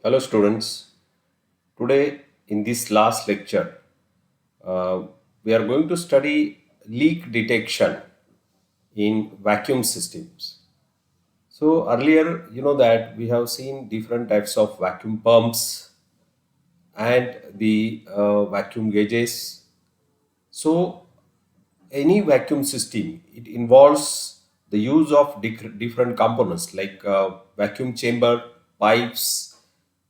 Hello students, today in this last lecture uh, we are going to study leak detection in vacuum systems. So earlier you know that we have seen different types of vacuum pumps and the vacuum gauges. So any vacuum system, it involves the use of different components like vacuum chamber, pipes,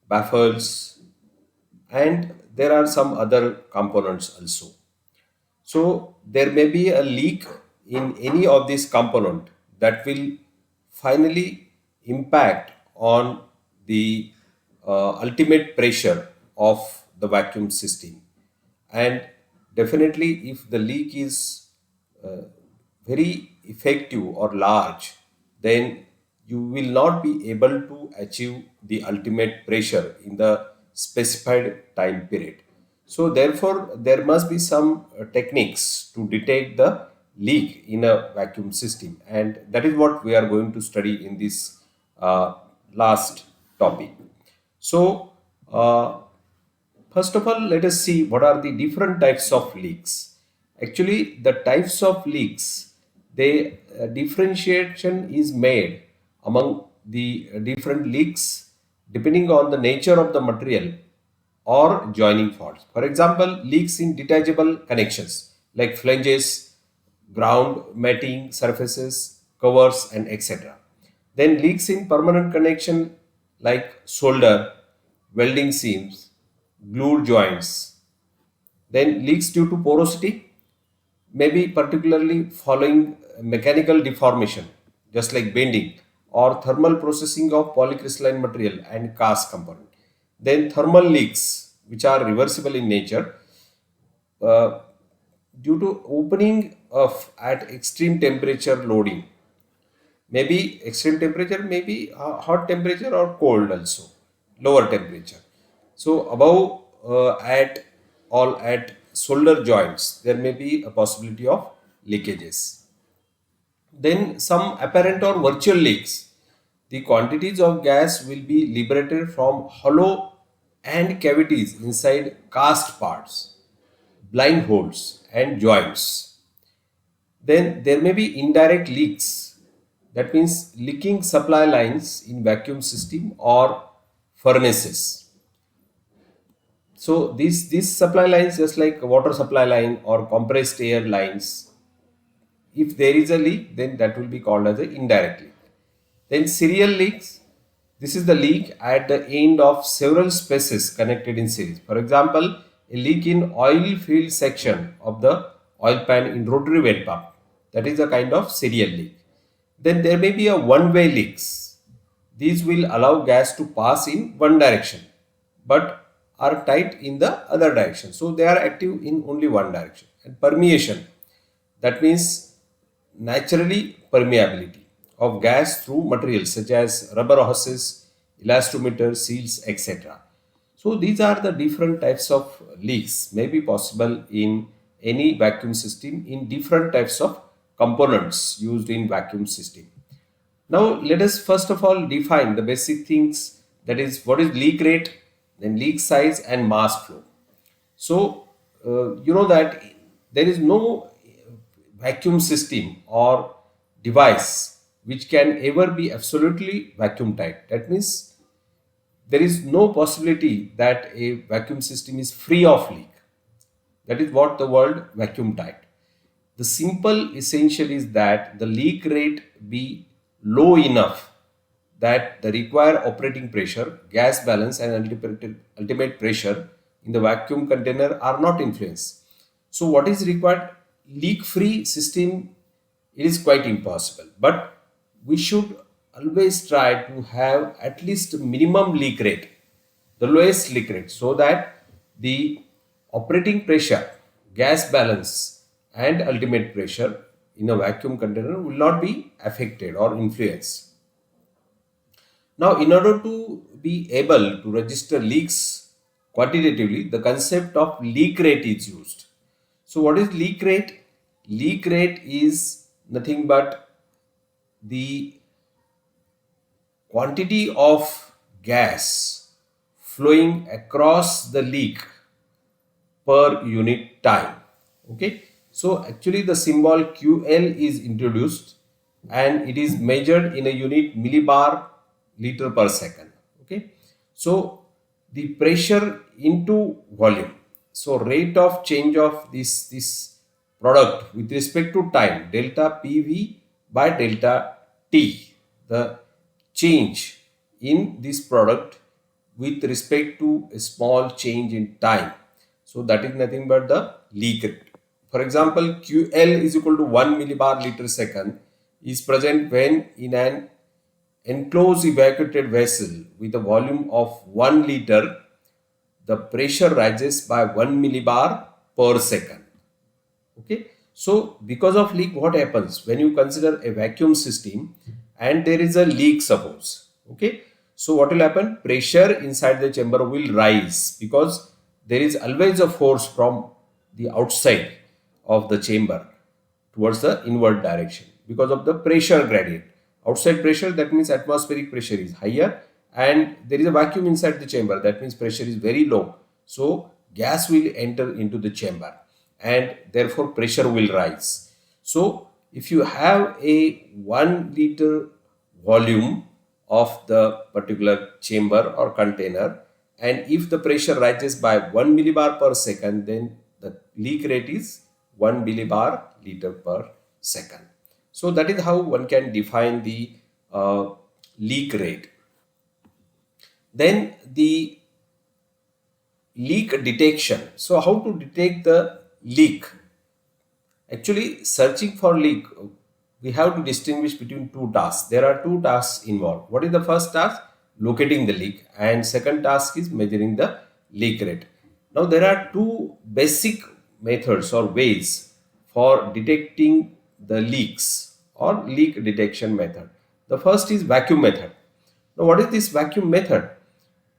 baffles, and there are some other components also. So there may be a leak in any of these component that will finally impact on the ultimate pressure of the vacuum system. And definitely if the leak is very effective or large, then you will not be able to achieve the ultimate pressure in the specified time period. So therefore, there must be some techniques to detect the leak in a vacuum system, and that is what we are going to study in this last topic. So, first of all, let us see what are the different types of leaks. Actually, the types of leaks, they differentiation is made among the different leaks depending on the nature of the material or joining faults. For example, leaks in detachable connections like flanges, ground matting surfaces, covers, and etc. Then leaks in permanent connection like solder, welding seams, glued joints. Then leaks due to porosity, maybe particularly following mechanical deformation, just like bending or thermal processing of polycrystalline material and cast component. Then thermal leaks, which are reversible in nature, uh, due to opening of at extreme temperature loading. Maybe extreme temperature, maybe hot temperature or cold also, lower temperature. So above at all at solder joints, there may be a possibility of leakages. Then some apparent or virtual leaks. The quantities of gas will be liberated from hollow and cavities inside cast parts, blind holes, and joints. Then there may be indirect leaks. That means leaking supply lines in vacuum system or furnaces. So these supply lines, just like water supply line or compressed air lines, if there is a leak, then that will be called as an indirect leak. Then serial leaks. This is the leak at the end of several spaces connected in series. For example, a leak in oil field section of the oil pan in rotary vent pump. That is a kind of serial leak. Then there may be a one-way leaks. These will allow gas to pass in one direction, but are tight in the other direction. So they are active in only one direction. And permeation, that means naturally permeability of gas through materials such as rubber hoses, elastometer, seals, etc. So these are the different types of leaks may be possible in any vacuum system in different types of components used in vacuum system. Now let us first of all define the basic things, that is what is leak rate, then leak size and mass flow. So you know that there is no vacuum system or device which can ever be absolutely vacuum tight. That means there is no possibility that a vacuum system is free of leak. That is what the word vacuum tight. The simple essential is that the leak rate be low enough that the required operating pressure, gas balance, and ultimate pressure in the vacuum container are not influenced. So, what is required? Leak-free system, it is quite impossible, but we should always try to have at least minimum leak rate, the lowest leak rate, so that the operating pressure, gas balance, and ultimate pressure in a vacuum container will not be affected or influenced. Now, in order to be able to register leaks quantitatively, the concept of leak rate is used. So, what is leak rate? Leak rate is nothing but the quantity of gas flowing across the leak per unit time. Okay, so actually the symbol QL is introduced and it is measured in a unit millibar liter per second. Okay, so the pressure into volume, so rate of change of this product with respect to time, delta PV by delta T, the change in this product with respect to a small change in time. So that is nothing but the leak rate. For example, QL is equal to 1 millibar liter second is present when in an enclosed evacuated vessel with a volume of 1 liter, the pressure rises by 1 millibar per second. Okay, so because of leak, what happens when you consider a vacuum system and there is a leak, suppose? Okay, so what will happen? Pressure inside the chamber will rise because there is always a force from the outside of the chamber towards the inward direction because of the pressure gradient. Outside pressure, that means atmospheric pressure is higher, and there is a vacuum inside the chamber, that means pressure is very low. So gas will enter into the chamber and therefore pressure will rise. So if you have a 1 liter volume of the particular chamber or container, and if the pressure rises by 1 millibar per second, then the leak rate is 1 millibar liter per second. So that is how one can define the leak rate. Then the leak detection. So how to detect the leak? Actually, searching for leak, we have to distinguish between two tasks. There are two tasks involved. What is the first task? Locating the leak, and second task is measuring the leak rate. Now there are two basic methods or ways for detecting the leaks or leak detection method. The first is vacuum method. Now what is this vacuum method?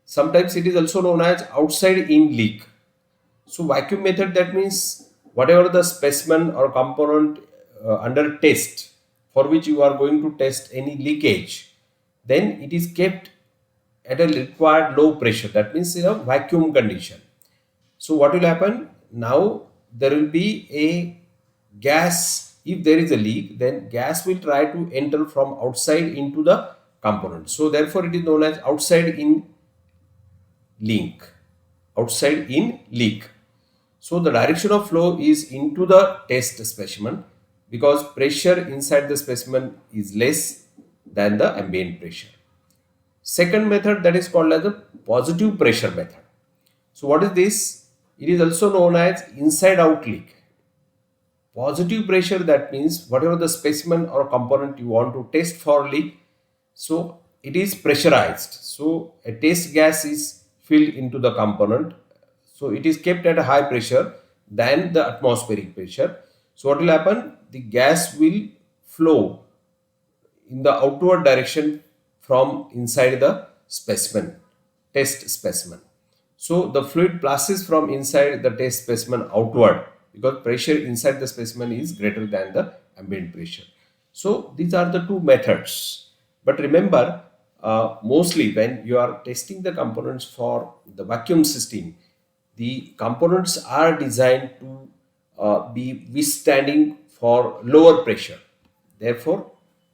Sometimes it is also known as outside in leak. So vacuum method, that means whatever the specimen or component under test, for which you are going to test any leakage, then it is kept at a required low pressure, that means in a vacuum condition. So what will happen? Now there will be a gas. If there is a leak, then gas will try to enter from outside into the component. So therefore it is known as outside in leak. Outside in leak. So the direction of flow is into the test specimen because pressure inside the specimen is less than the ambient pressure. Second method, that is called as the positive pressure method. So what is this? It is also known as inside out leak. Positive pressure, that means whatever the specimen or component you want to test for leak, so it is pressurized. So a test gas is filled into the component. So it is kept at a high pressure than the atmospheric pressure. So what will happen? The gas will flow in the outward direction from inside the specimen, test specimen. So the fluid passes from inside the test specimen outward because pressure inside the specimen is greater than the ambient pressure. So these are the two methods. But remember, mostly when you are testing the components for the vacuum system, the components are designed to be withstanding for lower pressure. Therefore,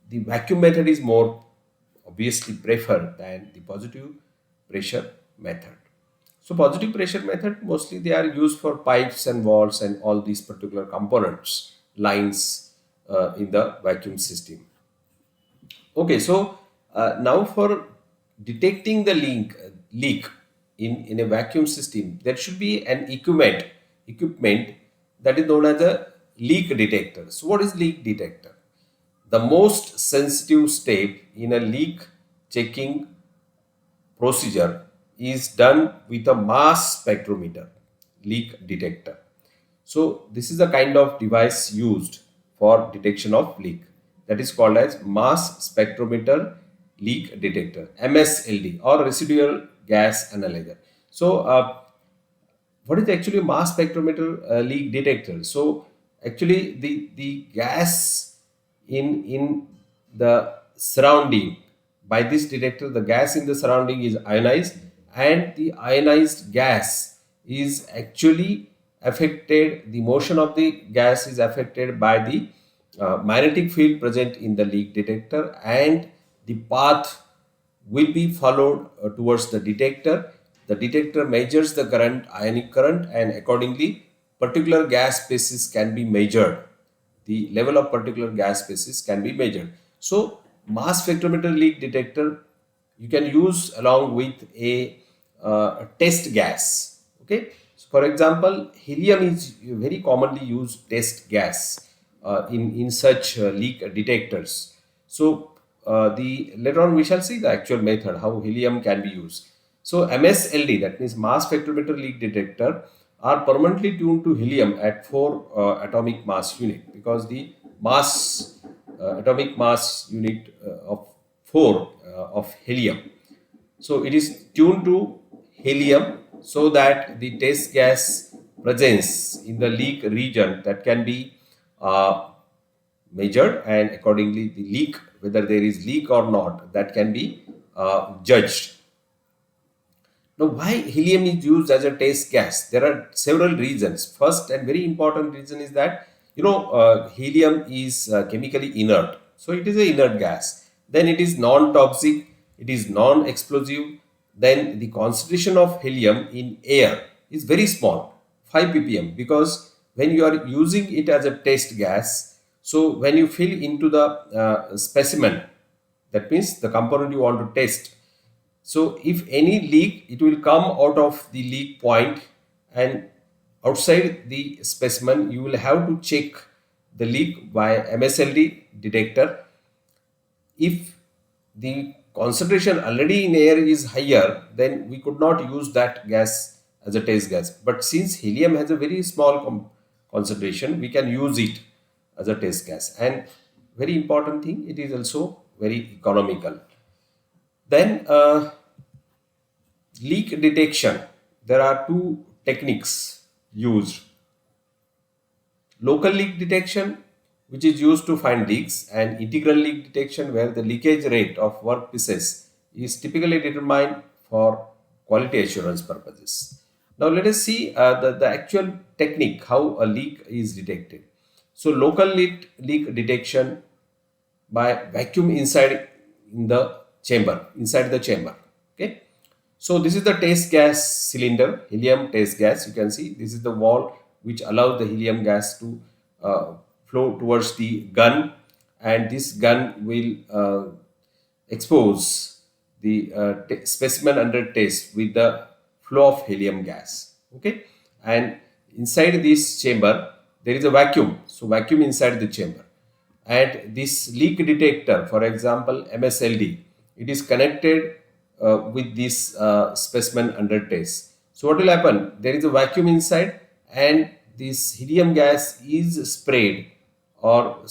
the vacuum method is more obviously preferred than the positive pressure method. So positive pressure method, mostly they are used for pipes and valves and all these particular components, lines in the vacuum system. Okay, so now for detecting the leak in a vacuum system, there should be an equipment that is known as a leak detector. So what is leak detector? The most sensitive step in a leak checking procedure is done with a mass spectrometer leak detector. So this is a kind of device used for detection of leak, that is called as mass spectrometer leak detector, MSLD, or residual gas analyzer. So what is actually a mass spectrometer leak detector? So actually the gas in the surrounding, by this detector the gas in the surrounding is ionized and the ionized gas is actually affected, the motion of the gas is affected by the magnetic field present in the leak detector, and the path will be followed towards the detector. The detector measures the current, ionic current, and accordingly particular gas species can be measured. The level of particular gas species can be measured. So mass spectrometer leak detector you can use along with a test gas. Okay, so for example, helium is very commonly used test gas in such leak detectors. So the later on we shall see the actual method how helium can be used. So MSLD, that means mass spectrometer leak detector, are permanently tuned to helium at 4 atomic mass unit, because the mass atomic mass unit of 4 of helium. So it is tuned to helium so that the test gas presence in the leak region that can be measured, and accordingly the leak, whether there is leak or not, that can be judged. Now, why helium is used as a test gas? There are several reasons. First and very important reason is that helium is chemically inert, so it is a inert gas. Then it is non-toxic, it is non-explosive. Then the concentration of helium in air is very small, 5 ppm, because when you are using it as a test gas, so when you fill into the specimen, that means the component you want to test, so if any leak, it will come out of the leak point, and outside the specimen, you will have to check the leak by MSLD detector. If the concentration already in air is higher, then we could not use that gas as a test gas. But since helium has a very small concentration, we can use it as a test gas. And very important thing, it is also very economical. Then leak detection, there are two techniques used. Local leak detection, which is used to find leaks, and integral leak detection, where the leakage rate of workpieces is typically determined for quality assurance purposes. Now let us see the actual technique how a leak is detected. So local leak detection by vacuum inside in the chamber, inside the chamber. Okay, so this is the test gas cylinder, helium test gas. You can see this is the wall which allows the helium gas to flow towards the gun, and this gun will expose the specimen under test with the flow of helium gas. Okay, and inside this chamber there is a vacuum, so vacuum inside the chamber, and this leak detector, for example MSLD, it is connected with this specimen under test. So what will happen, there is a vacuum inside, and this helium gas is sprayed or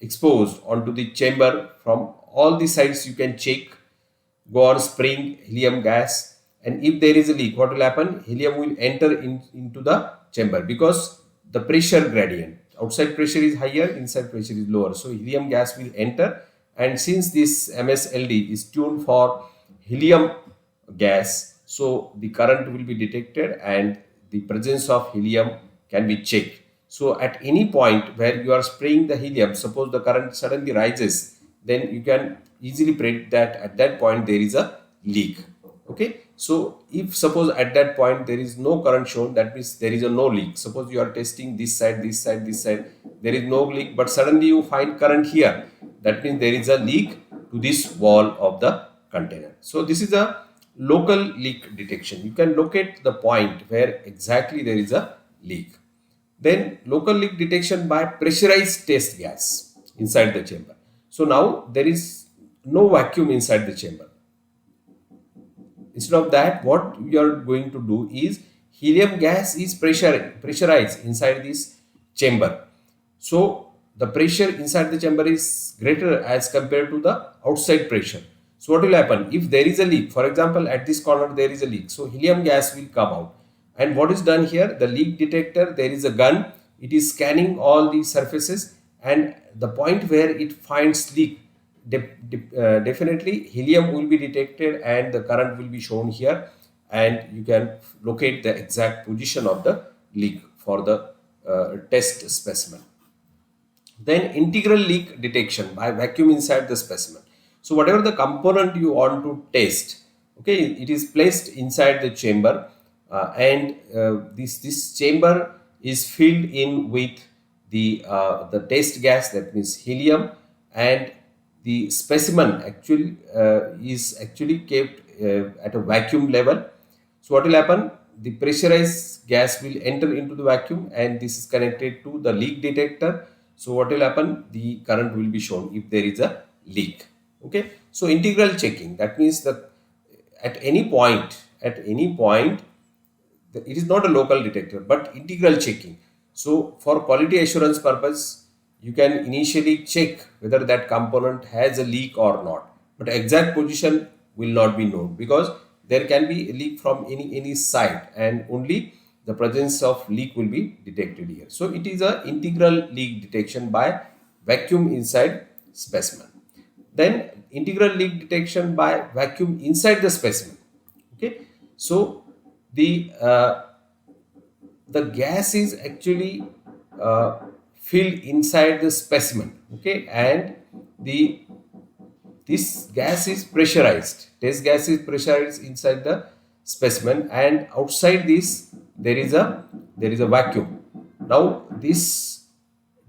exposed onto the chamber from all the sides. You can check, go on spraying helium gas, and if there is a leak, what will happen, helium will enter into the chamber, because the pressure gradient, outside pressure is higher, inside pressure is lower, so helium gas will enter. And since this MSLD is tuned for helium gas, so the current will be detected and the presence of helium can be checked. So at any point where you are spraying the helium, suppose the current suddenly rises, then you can easily predict that at that point there is a leak. Okay, so if suppose at that point there is no current shown, that means there is a no leak. Suppose you are testing this side, this side, this side, there is no leak, but suddenly you find current here, that means there is a leak to this wall of the container. So this is a local leak detection. You can locate the point where exactly there is a leak. Then local leak detection by pressurized test gas inside the chamber. So now there is no vacuum inside the chamber. Instead of that, what we are going to do is helium gas is pressurized inside this chamber. So the pressure inside the chamber is greater as compared to the outside pressure. So what will happen if there is a leak? For example, at this corner there is a leak. So helium gas will come out. And what is done here? The leak detector, there is a gun. It is scanning all the surfaces, and the point where it finds leak, definitely helium will be detected and the current will be shown here, and you can locate the exact position of the leak for the test specimen. Then integral leak detection by vacuum inside the specimen. So whatever the component you want to test, okay, it is placed inside the chamber, and this chamber is filled in with the test gas, that means helium, and the specimen actually is actually kept at a vacuum level. So what will happen? The pressurized gas will enter into the vacuum, and this is connected to the leak detector. So what will happen? The current will be shown if there is a leak. Okay. So integral checking, that means that at any point, it is not a local detector but integral checking. So for quality assurance purpose, you can initially check whether that component has a leak or not, but exact position will not be known because there can be a leak from any side, and only the presence of leak will be detected here. So it is a integral leak detection by vacuum inside specimen. Then integral leak detection by vacuum inside the specimen. Okay. So the gas is actually filled inside the specimen. Okay. And the this gas is pressurized. Test gas is pressurized inside the specimen, and outside this there is a vacuum. Now this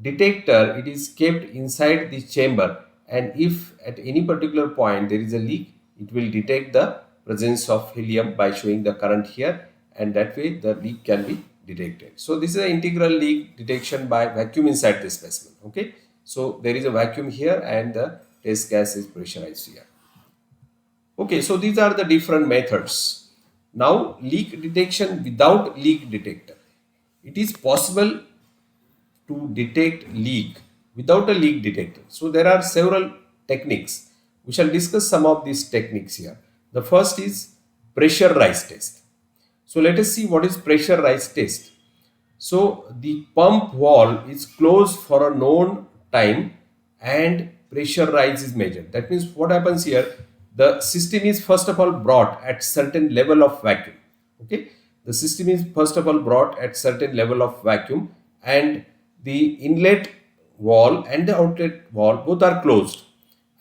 detector, it is kept inside the chamber, and if at any particular point there is a leak, it will detect the presence of helium by showing the current here, and that way the leak can be detected. So this is an integral leak detection by vacuum inside the specimen. Okay. So there is a vacuum here and the test gas is pressurized here. Okay, so these are the different methods. Now leak detection without leak detector. It is possible to detect leak without a leak detector. So there are several techniques. We shall discuss some of these techniques here. The first is pressure rise test. So let us see what is pressure rise test. So the pump valve is closed for a known time and pressure rise is measured. That means what happens here, the system is first of all brought at certain level of vacuum. Okay, the system is first of all brought at certain level of vacuum, and the inlet valve and the outlet valve both are closed,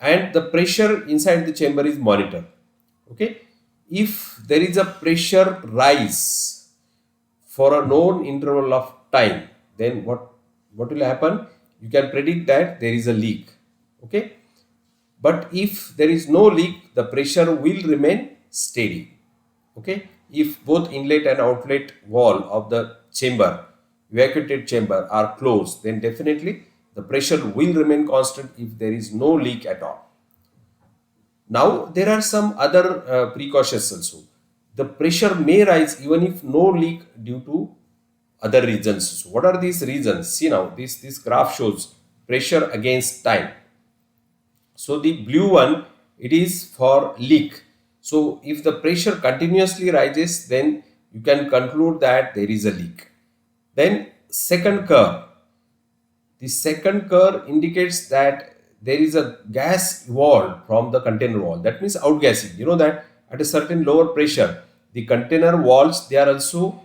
and the pressure inside the chamber is monitored. Okay, if there is a pressure rise for a known interval of time, then what will happen? You can predict that there is a leak. Okay, but if there is no leak, the pressure will remain steady. Okay, if both inlet and outlet wall of the chamber, evacuated chamber, are closed, then definitely the pressure will remain constant if there is no leak at all. Now there are some other precautions also. The pressure may rise even if no leak due to other reasons. So what are these reasons? See now, this graph shows pressure against time. So the blue one, it is for leak. So if the pressure continuously rises, then you can conclude that there is a leak. Then second curve. The second curve indicates that there is a gas evolved from the container wall. That means outgassing. You know that at a certain lower pressure, the container walls, they are also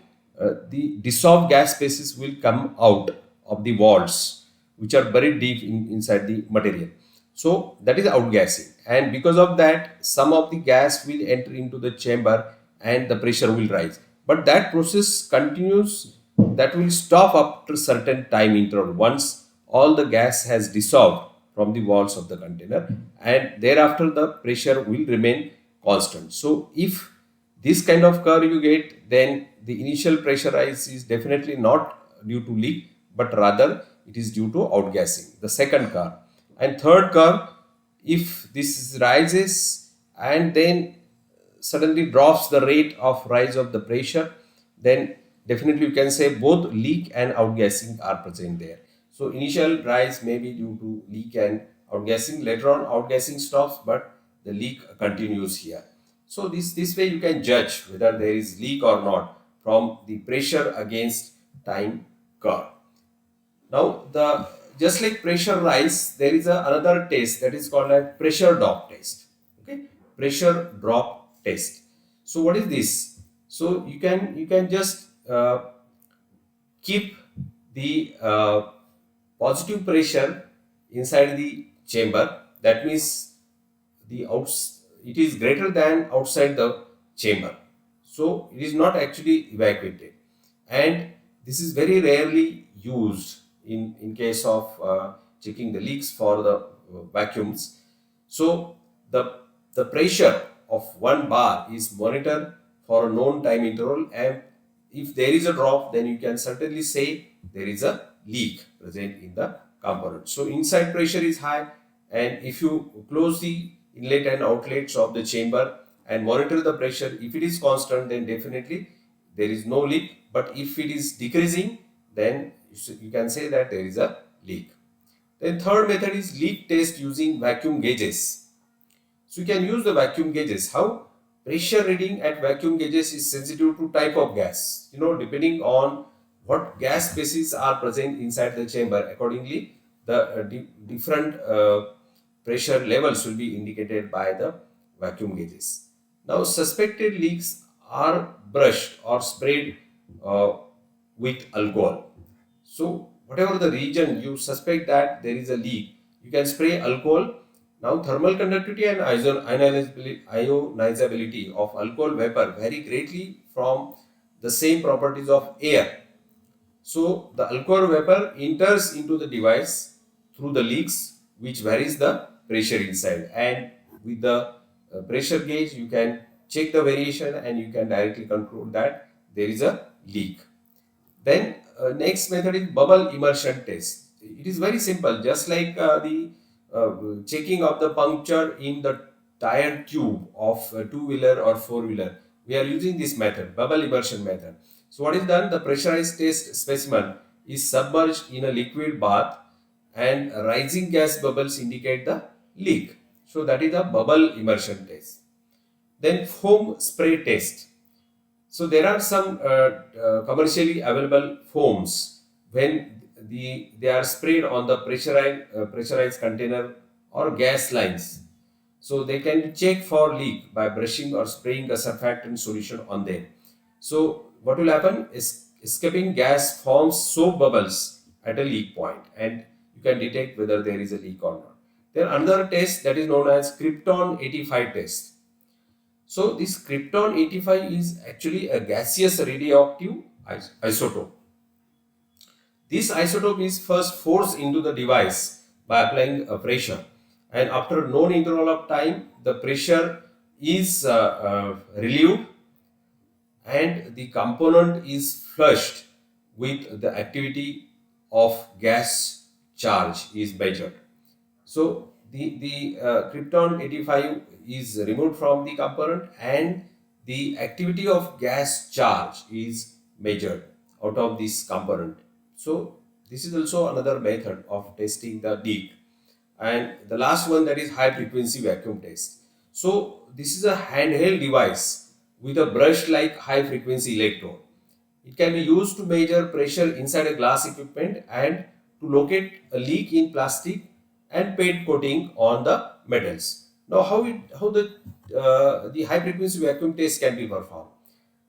the dissolved gas spaces will come out of the walls, which are buried deep inside the material. So that is outgassing, and because of that, some of the gas will enter into the chamber and the pressure will rise. But that process continues, that will stop after certain time interval once all the gas has dissolved from the walls of the container, and thereafter the pressure will remain constant. So if this kind of curve you get, then the initial pressure rise is definitely not due to leak, but rather it is due to outgassing, the second curve. And third curve, if this rises and then suddenly drops the rate of rise of the pressure, then definitely you can say both leak and outgassing are present there. So initial rise may be due to leak and outgassing. Later on, outgassing stops, but the leak continues here. So this way you can judge whether there is leak or not from the pressure against time curve. Now the just like pressure rise, there is another test that is called a pressure drop test. Okay, pressure drop test. So what is this? So you can just keep the positive pressure inside the chamber. That means the outs it is greater than outside the chamber, so it is not actually evacuated, and this is very rarely used in case of checking the leaks for the vacuums. So the pressure of one bar is monitored for a known time interval, and if there is a drop, then you can certainly say there is a leak present in the component. So inside pressure is high, and if you close the inlet and outlets of the chamber and monitor the pressure, if it is constant, then definitely there is no leak. But if it is decreasing, then you can say that there is a leak. Then third method is leak test using vacuum gauges. So you can use the vacuum gauges. How? Pressure reading at vacuum gauges is sensitive to type of gas. Depending on what gas species are present inside the chamber, accordingly the different pressure levels will be indicated by the vacuum gauges. Now suspected leaks are brushed or sprayed with alcohol. So whatever the region you suspect that there is a leak, you can spray alcohol. Now thermal conductivity and ionizability of alcohol vapor vary greatly from the same properties of air. So the alcohol vapor enters into the device through the leaks, which varies the pressure inside, and with the pressure gauge you can check the variation and you can directly conclude that there is a leak. Then next method is bubble immersion test. It is very simple, just like the checking of the puncture in the tire tube of a two-wheeler or four-wheeler. We are using this method, bubble immersion method. So what is done? The pressurized test specimen is submerged in a liquid bath, and rising gas bubbles indicate the leak. So that is the bubble immersion test. Then foam spray test. So there are some commercially available foams when they are sprayed on the pressurized container or gas lines. So they can check for leak by brushing or spraying a surfactant solution on them. So what will happen is escaping gas forms soap bubbles at a leak point, and you can detect whether there is a leak or not. Then another test that is known as Krypton 85 test. So this krypton 85 is actually a gaseous radioactive isotope. This isotope is first forced into the device by applying a pressure, and after a known interval of time, the pressure is relieved and the component is flushed with the activity of gas charge is measured. So the krypton 85 is removed from the component, and the activity of gas charge is measured out of this component. So this is also another method of testing the leak. And the last one, that is high frequency vacuum test. So this is a handheld device with a brush like high frequency electrode. It can be used to measure pressure inside a glass equipment and to locate a leak in plastic and paint coating on the metals. Now, how the high frequency vacuum test can be performed?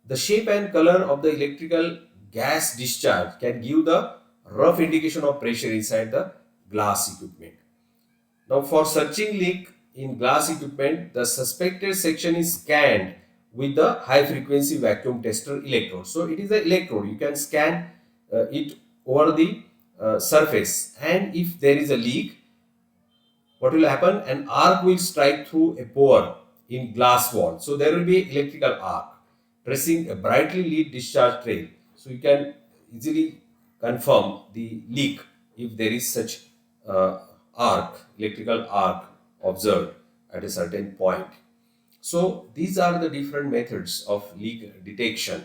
The shape and color of the electrical gas discharge can give the rough indication of pressure inside the glass equipment. Now, for searching leak in glass equipment, the suspected section is scanned with the high frequency vacuum tester electrode. So, it is an electrode. You can scan it over the surface, and if there is a leak, what will happen? An arc will strike through a pore in glass wall. So, there will be electrical arc tracing a brightly lit discharge trail. So, you can easily confirm the leak if there is such uh, electrical arc observed at a certain point. So these are the different methods of leak detection,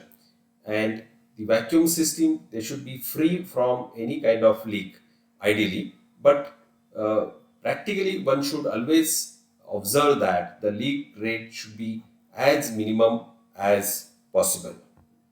and the vacuum system, they should be free from any kind of leak ideally, but practically one should always observe that the leak rate should be as minimum as possible.